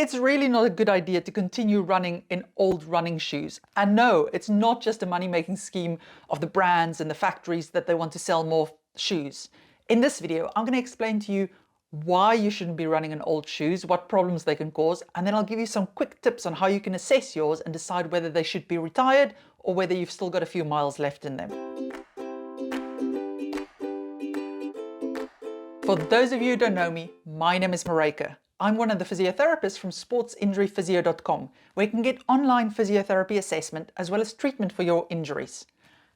It's really not a good idea to continue running in old running shoes. And no, it's not just a money-making scheme of the brands and the factories that they want to sell more shoes. In this video, I'm going to explain to you why you shouldn't be running in old shoes, what problems they can cause, and then I'll give you some quick tips on how you can assess yours and decide whether they should be retired or whether you've still got a few miles left in them. For those of you who don't know me, my name is Maryke. I'm one of the physiotherapists from sportsinjuryphysio.com, where you can get online physiotherapy assessment as well as treatment for your injuries.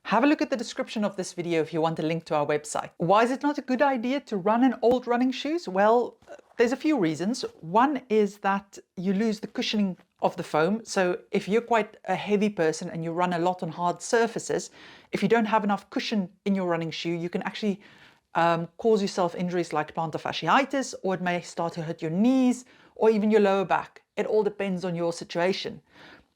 Have a look at the description of this video if you want a link to our website. Why is it not a good idea to run in old running shoes? Well, there's a few reasons. One is that you lose the cushioning of the foam. So if you're quite a heavy person and you run a lot on hard surfaces, if you don't have enough cushion in your running shoe, you can actually cause yourself injuries like plantar fasciitis, or it may start to hurt your knees or even your lower back. It all depends on your situation.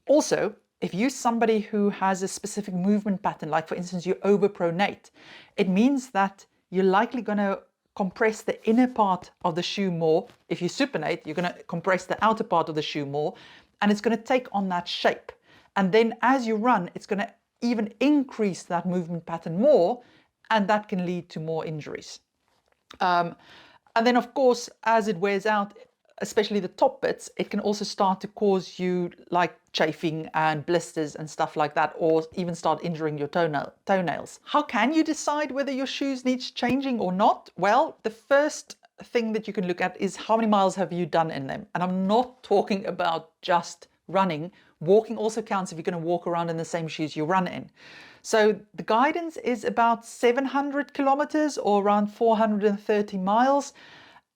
Also, if you're somebody who has a specific movement pattern, like for instance you overpronate, it means that you're likely going to compress the inner part of the shoe more. If you supinate, you're going to compress the outer part of the shoe more, and it's going to take on that shape. And then as you run, it's going to even increase that movement pattern more, and that can lead to more injuries. And then of course, as it wears out, especially the top bits, it can also start to cause you like chafing and blisters and stuff like that, or even start injuring your toenails. How can you decide whether your shoes needs changing or not? Well, the first thing that you can look at is how many miles have you done in them? And I'm not talking about just running. Walking also counts if you're going to walk around in the same shoes you run in. So the guidance is about 700 kilometers or around 430 miles.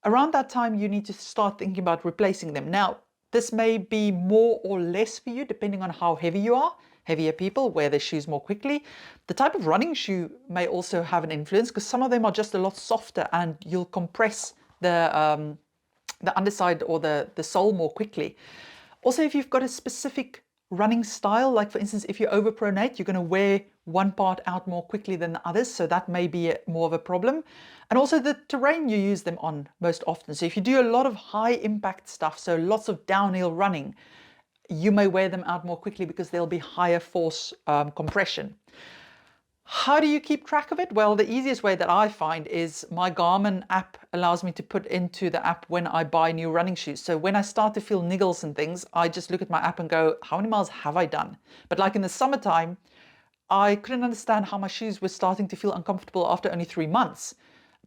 Around that time, you need to start thinking about replacing them. Now, this may be more or less for you, depending on how heavy you are. Heavier people wear their shoes more quickly. The type of running shoe may also have an influence, because some of them are just a lot softer and you'll compress the underside or the sole more quickly. Also, if you've got a specific running style, like for instance, if you overpronate, you're going to wear one part out more quickly than the others, so that may be more of a problem. And also the terrain you use them on most often. So if you do a lot of high impact stuff, so lots of downhill running, you may wear them out more quickly because there'll be higher force compression. How do you keep track of it? Well, the easiest way that I find is my Garmin app allows me to put into the app when I buy new running shoes. So when I start to feel niggles and things, I just look at my app and go, how many miles have I done? But like in the summertime, I couldn't understand how my shoes were starting to feel uncomfortable after only 3 months,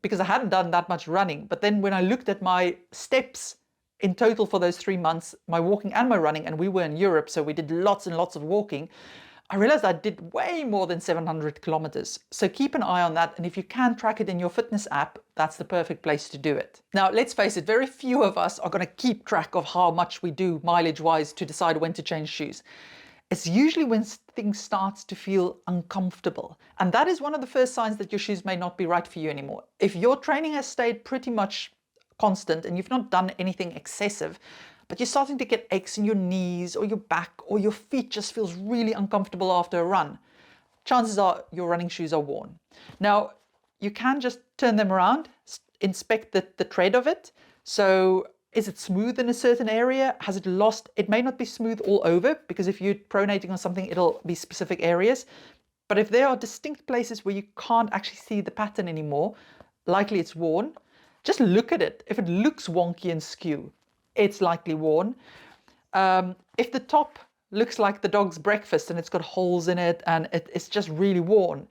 because I hadn't done that much running. But then when I looked at my steps in total for those 3 months, my walking and my running, and we were in Europe, so we did lots and lots of walking, I realized I did way more than 700 kilometers. So keep an eye on that. And if you can track it in your fitness app, that's the perfect place to do it. Now, let's face it, very few of us are going to keep track of how much we do mileage wise to decide when to change shoes. It's usually when things start to feel uncomfortable. And that is one of the first signs that your shoes may not be right for you anymore. If your training has stayed pretty much constant and you've not done anything excessive, but you're starting to get aches in your knees or your back, or your feet just feels really uncomfortable after a run, chances are your running shoes are worn. Now, you can just turn them around, inspect the tread of it. So is it smooth in a certain area? Has it lost? It may not be smooth all over, because if you're pronating on something, it'll be specific areas. But if there are distinct places where you can't actually see the pattern anymore, likely it's worn. Just look at it. If it looks wonky and skew, it's likely worn. If the top looks like the dog's breakfast and it's got holes in it and it's just really worn,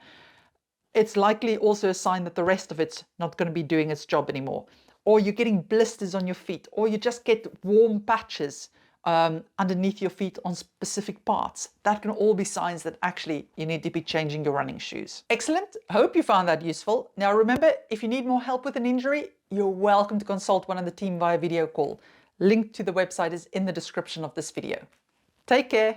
it's likely also a sign that the rest of it's not going to be doing its job anymore. Or you're getting blisters on your feet, or you just get warm patches underneath your feet on specific parts. That can all be signs that actually you need to be changing your running shoes. Excellent. Hope you found that useful. Now remember, if you need more help with an injury, you're welcome to consult one of the team via video call. Link to the website is in the description of this video. Take care.